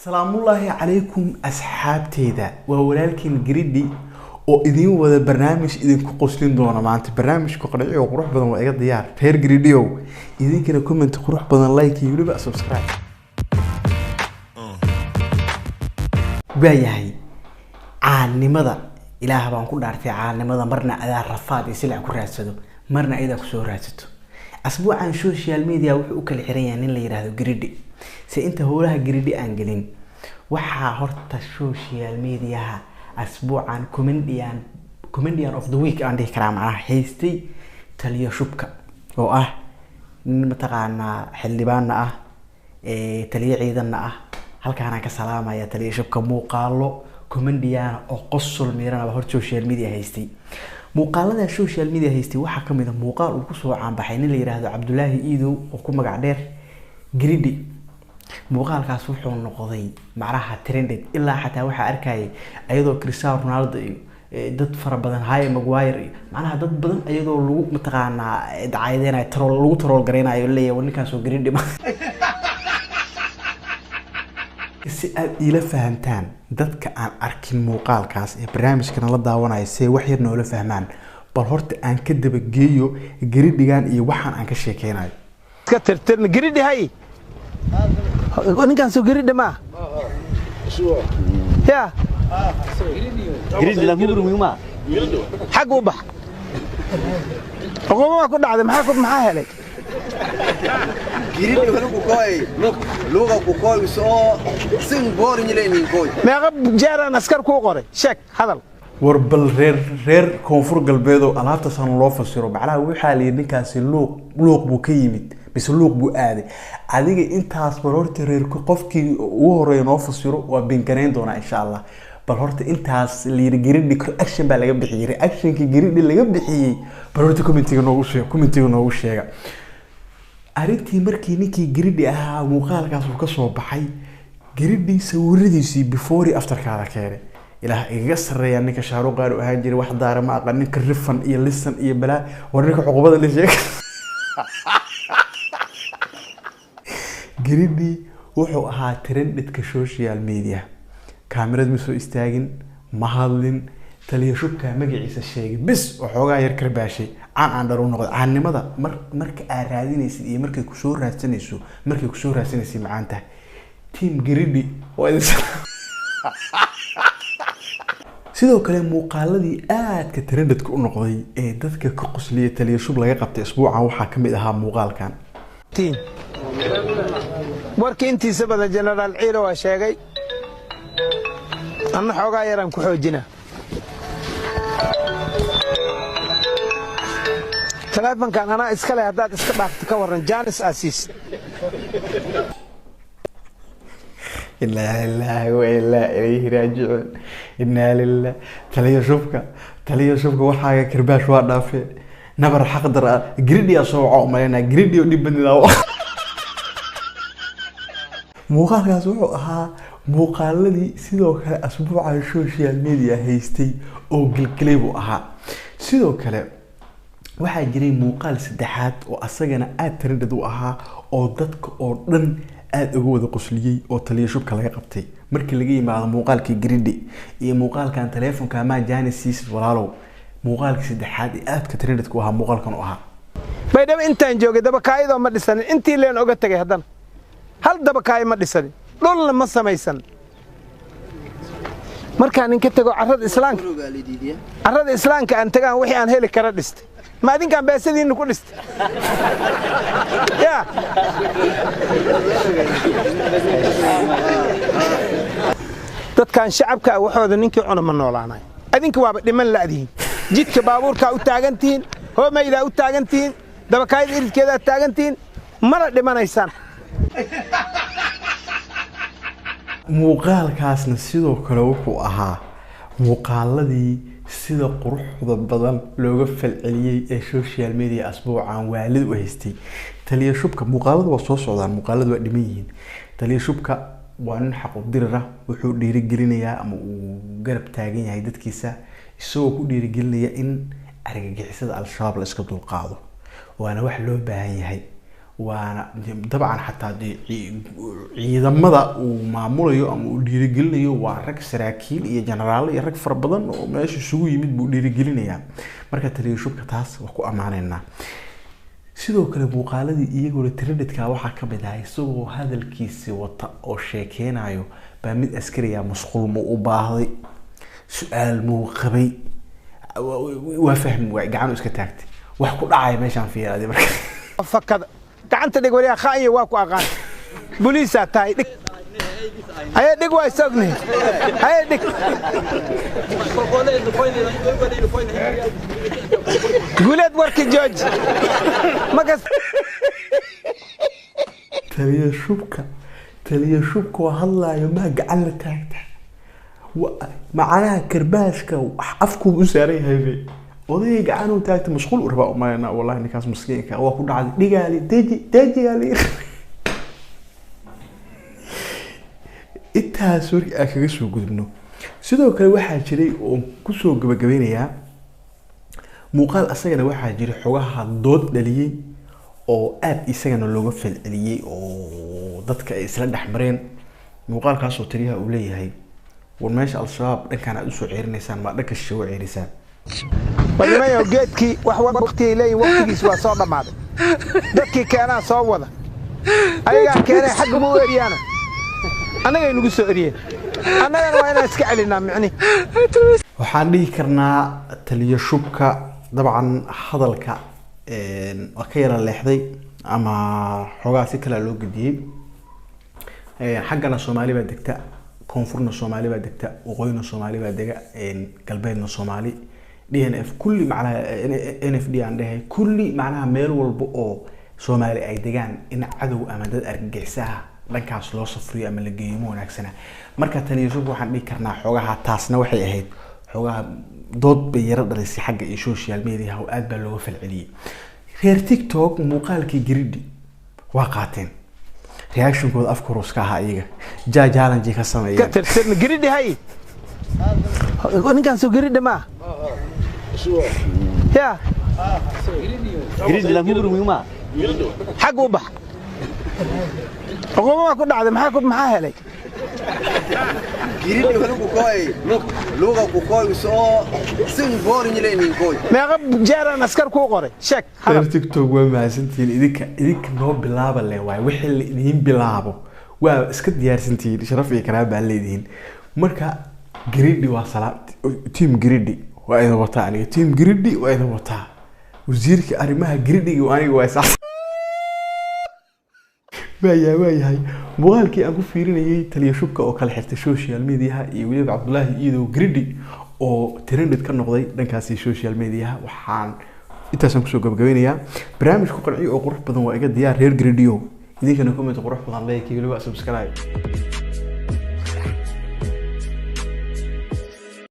السلام الله عليكم أصحابتيدا وولالكين جريدي oo idin wada barnaamij idin ku qoslin doona maanta barnaamijku qadciyo oo qurux badan waa iga diyaar reer Gridio idinkana comment qurux badan like iyo waliba subscribe bayahay caanimada ilaaha baan ku dhaartay caanimada marna adaa rafaad iyo silac ku raadsado marna ayda ku soo raadsato asbuucan social media wuxuu u kala xiran yahay in la yiraahdo Gridi si inta howlaha Gridi aan gelin waxa horta social media asbuucan comedian of the week aan dhihi karaa macnaha haystay taliya shubka oo ah nin mataqaana xildhibaanna ah taliya ciidanna ah halkaan aan ka salaamaya taliya shubka muuqaalo comedian oo qosol meerana hor social media haystay muuqaalada social media haystay waxa kamid ah muuqaal uu ku soo caan baxay nin la yiraahdo Cabdullaahi Iidow oo ku magac dheer Gridi muuqaalkaas wuxuu noqday macnaha trended ilaa xataa waxa arkay ayadoo Cristiano Ronaldo dad fara badan Harry Maguire macnaha dad badan ayadoo lagu mataqaana dacaydeenay lagu troll gareenayo leeyahay ninkaas oo Gridi si aad ila fahantaan dadka aan arkin muuqaalkaas ee barnaamijkan la daawanayo si wax yar noola fahmaan bal horta aan ka daba geeyo Gridigan iyo waxaan aan ka sheekeynayo ka tirtirna Gridi hay ninkan soo Gridi ma ya Gridi la mugru ma xaq u bax qowma ku dhacday maxaa helay Gridi wuxuu ku koy luuga ku koy soo sin borin leeyin koy meeqa jeeran askar ku qoray sheek hadal warbal reer koonfur galbeed oo alaabta san loo fasiro macnaha waxa la ninkaasi luuq buu ka yimid بس اللوق بو آدي عادي أنت هاسبرورت ريرك قفكي وهو نوف السيرو وبينكرين دونا إن شاء الله برورت أنت هاس اللي يجري ديك أكشن بقى اللي بحيي رياكشن كي جري اللي بحيي برورت كومنتي نوش يا أريد مركي نيكي جري مقال كاسو كسو بحي جري سوردي سي بيفوري أفتر كذا كاره إلى يقصر يعني كشهر قارو هاجري واحد دار ما أقل نيك الرفن إيه لسن إيه بلا وريك عقوبة اللي جاك Gridi wuxuu ahaa trendedka social media kaamirad ma soo istaagin ma hadlin taliya shubka magaciisa sheegay bis waxoogaa yar karbaashay aan dharo noqdo caanimada marka aad raadinaysid iyo markay ku soo raadsanaysid macaanta team Gridi sidoo kale muuqaaladii aadka trendedka u noqday ee dadka ka qosliya taliya shub laga qabtay asbuucan waxaa kamid ahaa muuqaalkan team warkii intiisa badan General Ciiro waa sheegay anna xoogaa yaran ku xoojina telefonkan ana iska leh hadaad iska dhaafto ka waran Janis Asis إلا الله وإلا إليه راجعون إنا لله تلي شوفك وحاجة كرباش واحد في نبر حق درا Gridi أصوع مالنا Gridi ودي بندلا muuqaalkaas wuxuu ahaa muuqaaladii sidoo kale asbuuca social media haystay oo galgalay buu ahaa sidoo kale waxa jiray muuqaal saddexaad oo asagana aad trended u ahaa oo dadka oo dhan aad uga wada qosliyay oo taliya shubka laga qabtay markii laga yimaado muuqaalkii Gridi iyo muuqaalkan telefonka ma Janis walaalow muuqaalkii saddexaad ee aad ka trended ku ahaa muuqaalkan oo ahaa baydhaba intaan joogay daba kaayado ma dhisan intii leen oga tagay hadan hal daba kaay ma dhisan dhulna ma samaysan markaan inka tago carrada islaamka aan tagaan wixii aan heli kara dhistay ma adinkaan beesadiina ku dhistay ya dadkan shacabka waxooda ninkii cuna ma noolaanay adinka waaba dhiman laadiin jidka baabuurka u taagantiin hoomayda u taagantiin daba kaayada iridkeeda taagantiin mala dhimanaysaan muuqaalkaasna sidoo kale wuxuu ahaa muuqaaladii sida quruxda badan looga falceliyay ee social media asbuucan waalid u haystay taliya shubka muuqaaladu waa soo socdaan muuqaaladu waa dhiman yihiin taliya shubka waa nin xaq u dirira wuxuu dhiirigelinayaa ama uu garab taagan yahay dadkiisa isagoo ku dhiirigelinaya in argagixisada al-shabaab la iska dulqaado waana wax loo baahan yahay waana dabcan xataa ciidamada uu maamulayo ama uu dhiirigelinayo waa rag saraakiil iyo jenaraalo iyo rag fara badan oo meesha isugu yimid buu dhiirigelinayaa marka taliya shubka taas waa ku ammaanaynaa sidoo kale muuqaaladii iyagoo trendedka waxaa ka mid ah isagoo hadalkiisi wata oo sheekeynayo baa mid askariya masquul ma u baahday su'aal muu qabay waa fahmi waa gacan iska taagtay wax ku dhacay meeshaan fiiraaday marka fakada gacanta dhig wariya khaayo waa ku aqaan booliisa tahay dhig aye dhig waa isagni aye dhig guuleed warki George magas taliya shubka waa hadlaayo ma gacan la taagta macanaha karbaashka afku u saaray haybe odayga gacan uu taagta mashquul u raba umayna wallahi ninkaas miskiinka waa ku dhacday dhigaali deji gali intaas warki aan kaga soo gudubno sidoo kale waxaa jiray oo ku soo gabagabeynayaa muuqaal asagana waxaa jiray xogaha dood dhaliyay oo aad isagana looga falceliyay oo dadka ay isla dhaxmareen muuqaalkaas oo taliyaha uu leeyahay war meesha al-shabaab dhankan aad u soo ceerinaysaan ma dhanka shisheeye ceerisaan walimayo geedkii wax waqti leeyahay waqtigiis waa soo dhamaaday dadkii keenaa soo wada ayaga keenay xaq ugu weeriyana anaga inagu soo eriyeen anagana waa inaan iska celinaa micni waxaan dhihi karnaa taliya shubka dabcan hadalka waa ka yara leexday ama xogaa si kale loo gudiyay xaggana Soomaali baa degta koonfurna Soomaali baa degta waqooyina Soomaali baa dega galbeedna Soomaali DNF kulli macnaha NFD aan dhahay kulli macnaha meel walba oo Soomaali ay degaan in cadow ama dad argagixisah dhankaas loo safriyo ama la geeyo wanaagsan marka taliya shubka waxaan dhihi karnaa xogaha taasna waxay ahayd xogaha dood bay yara dhalisay xagga iyo social media oo aad baa looga falceliyay reer TikTok muuqaalkii Griddy waa qaateen reaction kooda afka ruuska ah iyaga challenge ka sameeyay ka tirsan Griddy hay ninkan soo Griddy ma ya Griddy la gubru ma xaq u bax أقوم أكون عاد maxaa helay Griddy wuxuu ku kooy luuga ku kooy soo sin boring leeyin kooy meeqa jeeran askar ku qoray sheek TikTok waa maasantiin idinka noo bilaaba le waay wixii la idin bilaabo waa iska diyaarsantiin sharaf iyo karaab baa leediin marka Griddy waa salaad team Griddy waa ay wataa aniga team Griddy waa ay wataa wasiirka arrimaha Griddy aniga waa sax waayahay muuqaalkii aan ku fiirinayay taliya shubka oo kala xirtay social media iyo waliba Cabdullaahi Iidow Griddy oo trended ka noqday dhankaasi social media waxaan intaasaan kusoo gabagabeynayaa barnaamij ku qanciyo oo qurux badan waa iga diyaar reer Griddy idinkana comment qurux badan leeyahay waliba subscribe